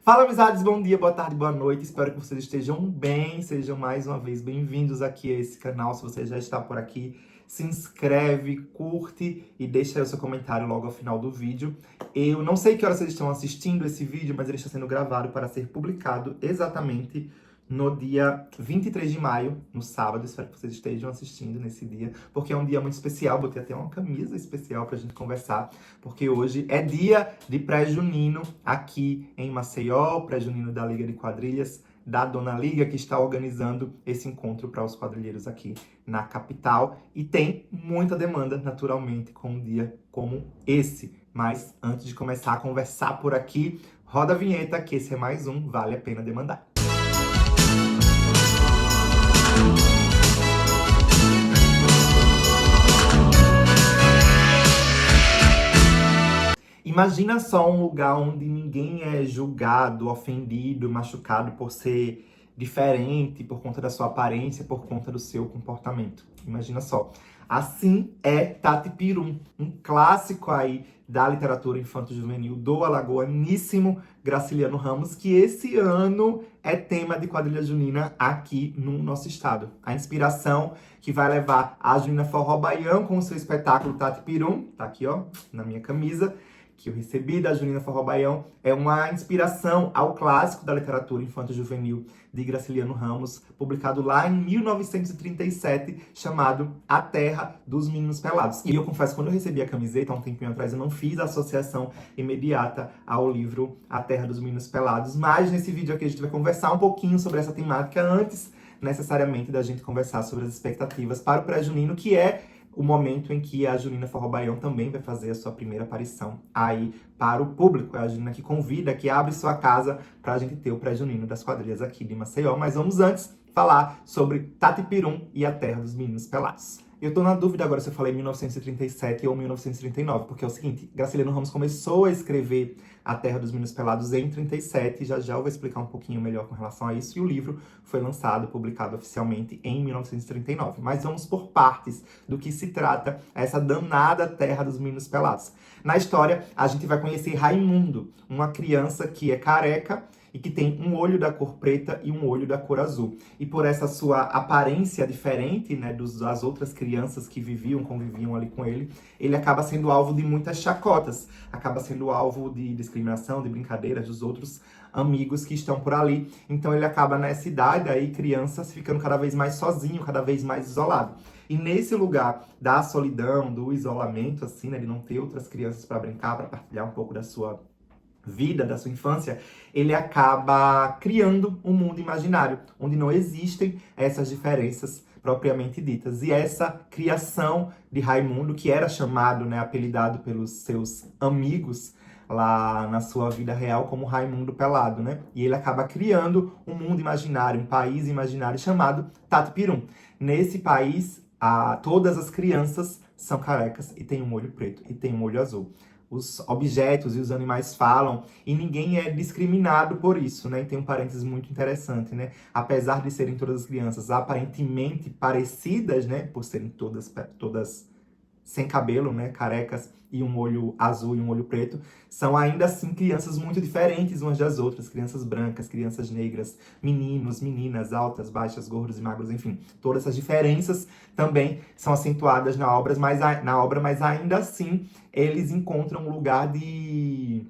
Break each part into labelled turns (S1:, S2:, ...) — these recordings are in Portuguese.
S1: Fala, amizades, bom dia, boa tarde, boa noite. Espero que vocês estejam bem. Sejam mais uma vez bem-vindos aqui a esse canal. Se você já está por aqui, se inscreve, curte e deixa aí o seu comentário logo ao final do vídeo. Eu não sei que horas vocês estão assistindo esse vídeo, mas ele está sendo gravado para ser publicado exatamente no dia 23 de maio, no sábado. Espero que vocês estejam assistindo nesse dia, porque é um dia muito especial. Botei até uma camisa especial pra gente conversar, porque hoje é dia de pré-junino aqui em Maceió, pré-junino da Liga de Quadrilhas, da Dona Liga, que está organizando esse encontro para os quadrilheiros aqui na capital. E tem muita demanda, naturalmente, com um dia como esse. Mas antes de começar a conversar por aqui, roda a vinheta, que esse é mais um Vale a Pena Demandar. Imagina só um lugar onde ninguém é julgado, ofendido, machucado por ser diferente, por conta da sua aparência, por conta do seu comportamento. Imagina só. Assim é Tati Pirum, um clássico aí da literatura infanto-juvenil do alagoaníssimo Graciliano Ramos, que esse ano é tema de quadrilha junina aqui no nosso estado. A inspiração que vai levar a Junina Forró Baião com o seu espetáculo Tati Pirum, tá aqui ó, na minha camisa, que eu recebi da Junina Forró Baião, é uma inspiração ao clássico da literatura infanto-juvenil de Graciliano Ramos, publicado lá em 1937, chamado A Terra dos Meninos Pelados. E eu confesso, quando eu recebi a camiseta, há um tempinho atrás, eu não fiz a associação imediata ao livro A Terra dos Meninos Pelados, mas nesse vídeo aqui a gente vai conversar um pouquinho sobre essa temática antes, necessariamente, da gente conversar sobre as expectativas para o pré-junino, que é o momento em que a Junina Forró Baião também vai fazer a sua primeira aparição aí para o público. É a Junina que convida, que abre sua casa para a gente ter o pré-junino das quadrilhas aqui de Maceió. Mas vamos antes falar sobre Tati Pirum e a Terra dos Meninos Pelados. Eu tô na dúvida agora se eu falei 1937 ou 1939, porque é o seguinte, Graciliano Ramos começou a escrever A Terra dos Meninos Pelados em 37, já eu vou explicar um pouquinho melhor com relação a isso, e o livro foi lançado, publicado oficialmente em 1939. Mas vamos por partes do que se trata essa danada Terra dos Meninos Pelados. Na história, a gente vai conhecer Raimundo, uma criança que é careca, e que tem um olho da cor preta e um olho da cor azul. E por essa sua aparência diferente, né, das outras crianças que conviviam ali com ele, ele acaba sendo alvo de muitas chacotas, acaba sendo alvo de discriminação, de brincadeiras dos outros amigos que estão por ali. Então ele acaba nessa idade aí, criança, ficando cada vez mais sozinho, cada vez mais isolado. E nesse lugar da solidão, do isolamento, assim, né, de não ter outras crianças para brincar, para partilhar um pouco da sua vida, da sua infância, ele acaba criando um mundo imaginário, onde não existem essas diferenças propriamente ditas. E essa criação de Raimundo, que era chamado, né, apelidado pelos seus amigos lá na sua vida real como Raimundo Pelado, né? E ele acaba criando um mundo imaginário, um país imaginário chamado Tati Pirum. Nesse país, todas as crianças são carecas e têm um olho preto e têm um olho azul. Os objetos e os animais falam e ninguém é discriminado por isso, né? E tem um parênteses muito interessante, né? Apesar de serem todas as crianças aparentemente parecidas, né? Por serem todas sem cabelo, né? Carecas e um olho azul e um olho preto, são ainda assim crianças muito diferentes umas das outras. Crianças brancas, crianças negras, meninos, meninas, altas, baixas, gordos e magros, enfim. Todas essas diferenças também são acentuadas na obra, mas ainda assim eles encontram um lugar de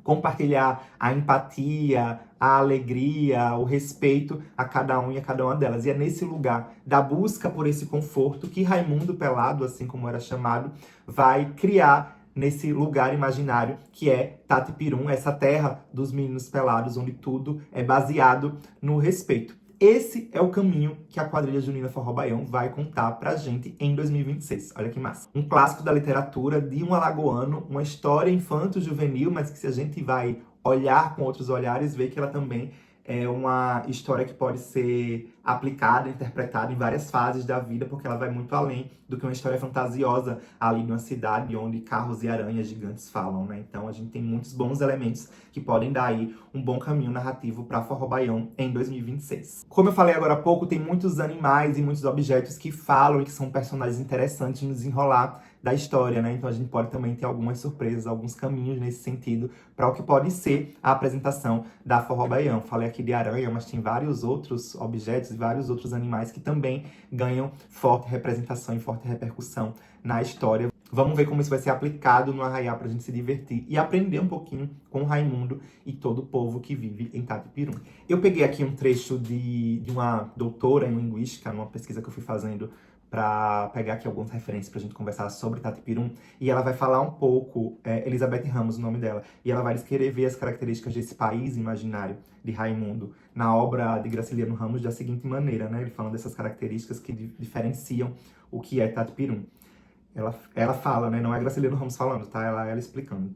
S1: compartilhar a empatia, a alegria, o respeito a cada um e a cada uma delas. E é nesse lugar da busca por esse conforto que Raimundo Pelado, assim como era chamado, vai criar nesse lugar imaginário que é Tati Pirum, essa terra dos meninos pelados, onde tudo é baseado no respeito. Esse é o caminho que a quadrilha Junina Forró Baião vai contar pra gente em 2026. Olha que massa. Um clássico da literatura de um alagoano, uma história infanto-juvenil, mas que se a gente vai olhar com outros olhares, vê que ela também é uma história que pode ser aplicada, interpretada em várias fases da vida, porque ela vai muito além do que uma história fantasiosa ali numa cidade onde carros e aranhas gigantes falam, né? Então a gente tem muitos bons elementos que podem dar aí um bom caminho narrativo para Forró Baião em 2026. Como eu falei agora há pouco, tem muitos animais e muitos objetos que falam e que são personagens interessantes no desenrolar da história, né? Então a gente pode também ter algumas surpresas, alguns caminhos nesse sentido para o que pode ser a apresentação da Forró Baião. Falei aqui de aranha, mas tem vários outros objetos e vários outros animais que também ganham forte representação e forte repercussão na história. Vamos ver como isso vai ser aplicado no Arraiá pra gente se divertir e aprender um pouquinho com o Raimundo e todo o povo que vive em Tatipirum. Eu peguei aqui um trecho de uma doutora em linguística, numa pesquisa que eu fui fazendo para pegar aqui algumas referências pra gente conversar sobre Tatipirum, e ela vai falar um pouco, Elizabeth Ramos, o nome dela, e ela vai descrever as características desse país imaginário de Raimundo na obra de Graciliano Ramos da seguinte maneira, né? Ele falando dessas características que diferenciam o que é Tatipirum. Ela fala, né? Não é Graciliano Ramos falando, tá? Ela explicando.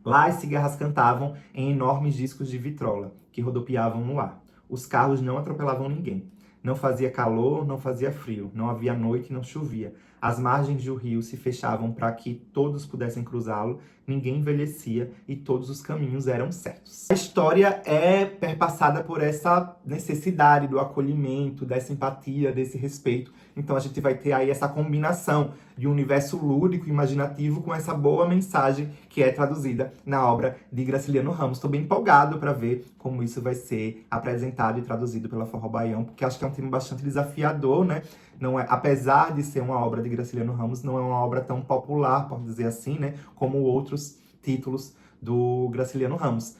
S1: Lá as cigarras cantavam em enormes discos de vitrola, que rodopiavam no ar. Os carros não atropelavam ninguém. Não fazia calor, não fazia frio. Não havia noite, não chovia. As margens do rio se fechavam para que todos pudessem cruzá-lo, ninguém envelhecia e todos os caminhos eram certos. A história é perpassada por essa necessidade do acolhimento, dessa empatia, desse respeito. Então a gente vai ter aí essa combinação de um universo lúdico, imaginativo, com essa boa mensagem que é traduzida na obra de Graciliano Ramos. Estou bem empolgado para ver como isso vai ser apresentado e traduzido pela Forró Baião, porque acho que é um tema bastante desafiador, né? Não é, apesar de ser uma obra de Graciliano Ramos, não é uma obra tão popular, por dizer assim, né? Como outros títulos do Graciliano Ramos.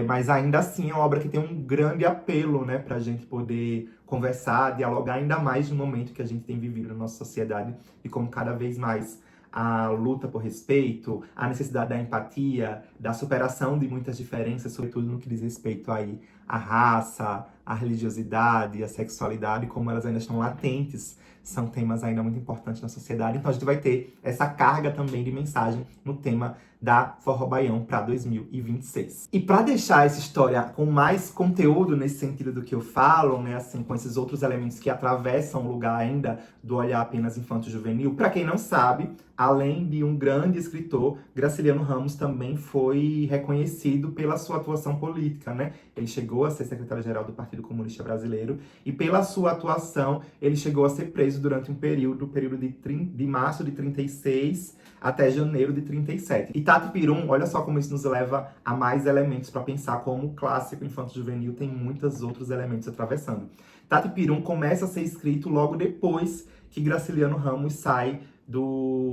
S1: Mas ainda assim é uma obra que tem um grande apelo, né, para a gente poder conversar, dialogar, ainda mais no momento que a gente tem vivido na nossa sociedade e como cada vez mais a luta por respeito, a necessidade da empatia, da superação de muitas diferenças, sobretudo no que diz respeito aí à raça, à religiosidade, à sexualidade, como elas ainda estão latentes, são temas ainda muito importantes na sociedade. Então a gente vai ter essa carga também de mensagem no tema da Forró Baião para 2026. E para deixar essa história com mais conteúdo nesse sentido do que eu falo, né, assim, com esses outros elementos que atravessam o lugar ainda do olhar apenas infanto-juvenil, para quem não sabe, além de um grande escritor, Graciliano Ramos também foi reconhecido pela sua atuação política, né? Ele chegou a ser secretário-geral do Partido Comunista Brasileiro e pela sua atuação ele chegou a ser preso durante um período de março de 36 até janeiro de 37. E Tatipirum, olha só como isso nos leva a mais elementos para pensar como o clássico infanto-juvenil tem muitos outros elementos atravessando. Tatipirum começa a ser escrito logo depois que Graciliano Ramos sai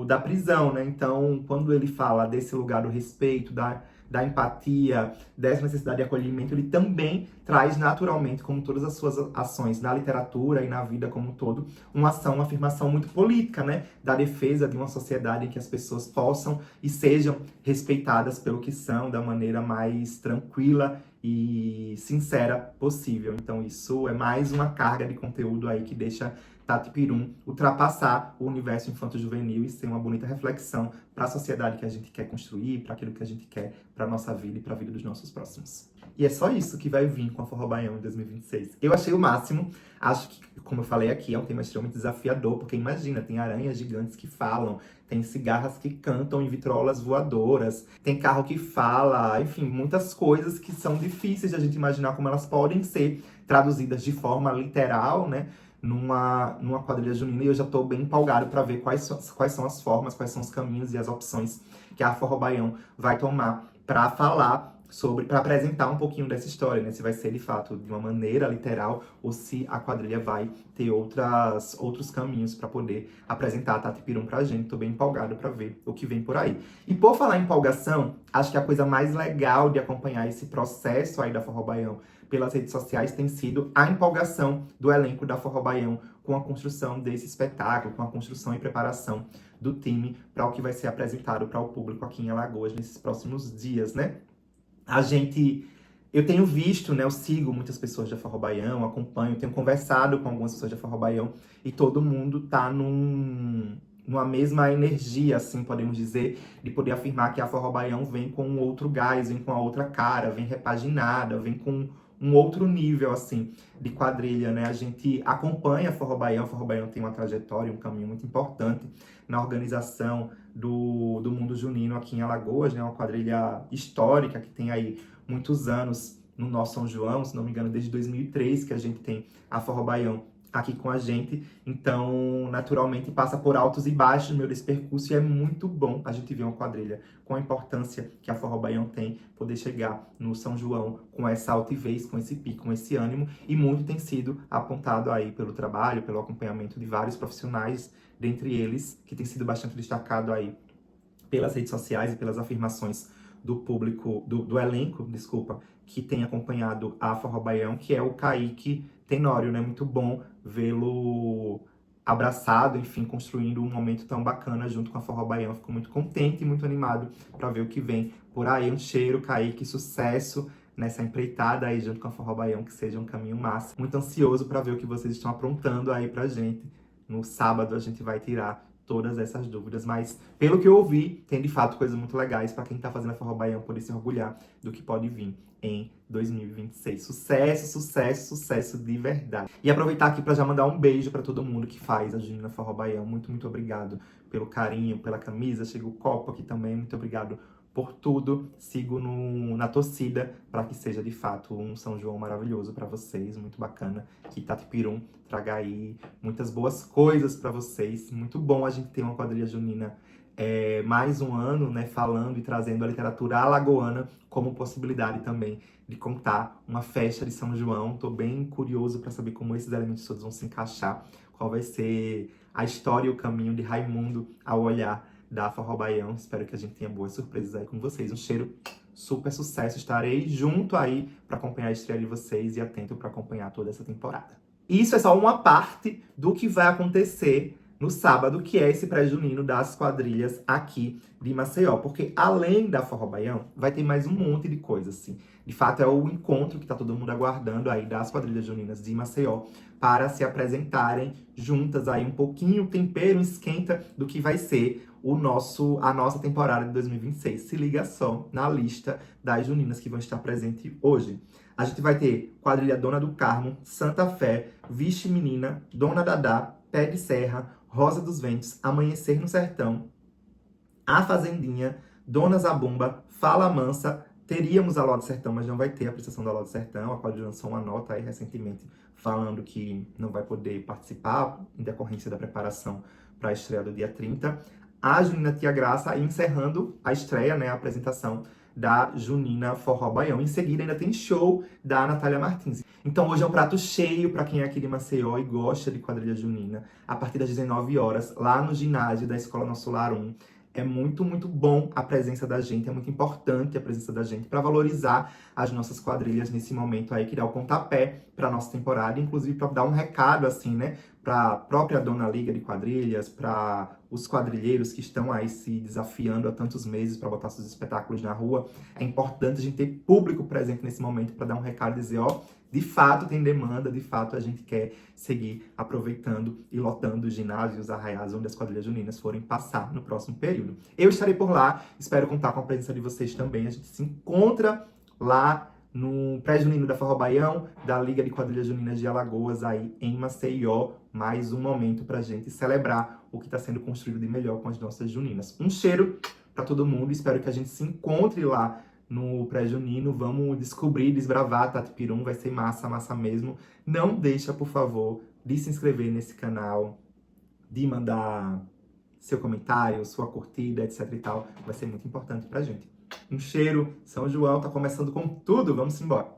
S1: da prisão, né? Então, quando ele fala desse lugar do respeito, da empatia, dessa necessidade de acolhimento, ele também traz naturalmente, como todas as suas ações na literatura e na vida como um todo, uma afirmação muito política, né? Da defesa de uma sociedade em que as pessoas possam e sejam respeitadas pelo que são, da maneira mais tranquila e sincera possível. Então isso é mais uma carga de conteúdo aí que deixa Tatipirum ultrapassar o universo infanto-juvenil e ser uma bonita reflexão para a sociedade que a gente quer construir, para aquilo que a gente quer para a nossa vida e para a vida dos nossos próximos. E é só isso que vai vir com a Forró Baião em 2026. Eu achei o máximo. Acho que, como eu falei aqui, é um tema extremamente desafiador, porque imagina, tem aranhas gigantes que falam, tem cigarras que cantam em vitrolas voadoras, tem carro que fala, enfim, muitas coisas que são difíceis de a gente imaginar como elas podem ser traduzidas de forma literal, né? Numa quadrilha junina, e eu já estou bem empolgado para ver quais são as formas, quais são os caminhos e as opções que a Forró Baião vai tomar para falar para apresentar um pouquinho dessa história, né? Se vai ser de fato de uma maneira literal ou se a quadrilha vai ter outros caminhos para poder apresentar a Tatipirum pra gente. Tô bem empolgado para ver o que vem por aí. E por falar em empolgação, acho que a coisa mais legal de acompanhar esse processo aí da Forró Baião pelas redes sociais tem sido a empolgação do elenco da Forró Baião com a construção desse espetáculo, com a construção e preparação do time para o que vai ser apresentado para o público aqui em Alagoas nesses próximos dias, né? Eu tenho visto, né, eu sigo muitas pessoas da Forró Baião, acompanho, tenho conversado com algumas pessoas da Forró Baião e todo mundo tá numa mesma energia, assim, podemos dizer, de poder afirmar que a Forró Baião vem com um outro gás, vem com a outra cara, vem repaginada, vem com um outro nível, assim, de quadrilha, né? A gente acompanha a Forró Baião tem uma trajetória, um caminho muito importante na organização do mundo junino aqui em Alagoas, né? Uma quadrilha histórica que tem aí muitos anos no nosso São João, se não me engano, desde 2003 que a gente tem a Forró Baião aqui com a gente. Então, naturalmente, passa por altos e baixos no meio desse percurso e é muito bom a gente ver uma quadrilha com a importância que a Forró Baião tem, poder chegar no São João com essa altivez, com esse pico, com esse ânimo, e muito tem sido apontado aí pelo trabalho, pelo acompanhamento de vários profissionais, dentre eles, que tem sido bastante destacado aí pelas redes sociais e pelas afirmações do público, do elenco, desculpa, que tem acompanhado a Forró Baião, que é o Kaique Tenório, né? Muito bom vê-lo abraçado, enfim, construindo um momento tão bacana junto com a Forró Baião. Fico muito contente e muito animado para ver o que vem por aí. Um cheiro, Kaique, sucesso nessa empreitada aí junto com a Forró Baião, que seja um caminho massa. Muito ansioso para ver o que vocês estão aprontando aí pra gente. No sábado a gente vai tirar todas essas dúvidas, mas pelo que eu ouvi, tem de fato coisas muito legais para quem tá fazendo a Forró Baião poder se orgulhar do que pode vir em 2026. Sucesso, sucesso, sucesso de verdade. E aproveitar aqui para já mandar um beijo para todo mundo que faz a Junina Forró Baião. Muito, muito obrigado pelo carinho, pela camisa. Chega o copo aqui também. Muito obrigado por tudo. Sigo na torcida para que seja de fato um São João maravilhoso para vocês, muito bacana. Que Tatipirum traga aí muitas boas coisas para vocês. Muito bom a gente ter uma quadrilha junina mais um ano, né, falando e trazendo a literatura alagoana como possibilidade também de contar uma festa de São João. Tô bem curioso para saber como esses elementos todos vão se encaixar, qual vai ser a história e o caminho de Raimundo ao olhar da Forró Baião. Espero que a gente tenha boas surpresas aí com vocês. Um cheiro, super sucesso. Estarei junto aí para acompanhar a estreia de vocês e atento para acompanhar toda essa temporada. Isso é só uma parte do que vai acontecer no sábado, que é esse pré-junino das quadrilhas aqui de Maceió. Porque além da Forró Baião, vai ter mais um monte de coisa, assim. De fato, é o encontro que tá todo mundo aguardando aí das quadrilhas juninas de Maceió para se apresentarem juntas aí um pouquinho, o tempero, esquenta do que vai ser a nossa temporada de 2026. Se liga só na lista das juninas que vão estar presentes hoje. A gente vai ter quadrilha Dona do Carmo, Santa Fé, Vixe Menina, Dona Dadá, Pé de Serra, Rosa dos Ventos, Amanhecer no Sertão, A Fazendinha, Dona Zabumba, Fala Mansa. Teríamos a Ló do Sertão, mas não vai ter a prestação da Ló do Sertão. A quadrilha lançou uma nota aí recentemente falando que não vai poder participar em decorrência da preparação para a estreia do dia 30. A Junina Tia Graça, encerrando a estreia, né, a apresentação da Junina Forró Baião. Em seguida ainda tem show da Natália Martins. Então hoje é um prato cheio para quem é aqui de Maceió e gosta de quadrilha junina. A partir das 19 horas, lá no ginásio da Escola Nosso Lar 1. É muito, muito bom a presença da gente, é muito importante a presença da gente para valorizar as nossas quadrilhas nesse momento aí, que dá o pontapé para nossa temporada, inclusive para dar um recado, assim, né, para a própria Dona Liga de Quadrilhas, para os quadrilheiros que estão aí se desafiando há tantos meses para botar seus espetáculos na rua. É importante a gente ter público presente nesse momento para dar um recado e dizer, ó, de fato tem demanda, de fato a gente quer seguir aproveitando e lotando os ginásios, arraiais onde as quadrilhas juninas forem passar no próximo período. Eu estarei por lá, espero contar com a presença de vocês também. A gente se encontra lá no pré-junino da Forró Baião, da Liga de Quadrilhas Juninas de Alagoas, aí em Maceió. Mais um momento pra gente celebrar o que está sendo construído de melhor com as nossas juninas. Um cheiro para todo mundo, espero que a gente se encontre lá no pré-junino. Vamos descobrir, desbravar Tatipirum, vai ser massa, massa mesmo. Não deixa, por favor, de se inscrever nesse canal, de mandar seu comentário, sua curtida, etc e tal. Vai ser muito importante pra gente. Um cheiro, São João tá começando com tudo, vamos embora!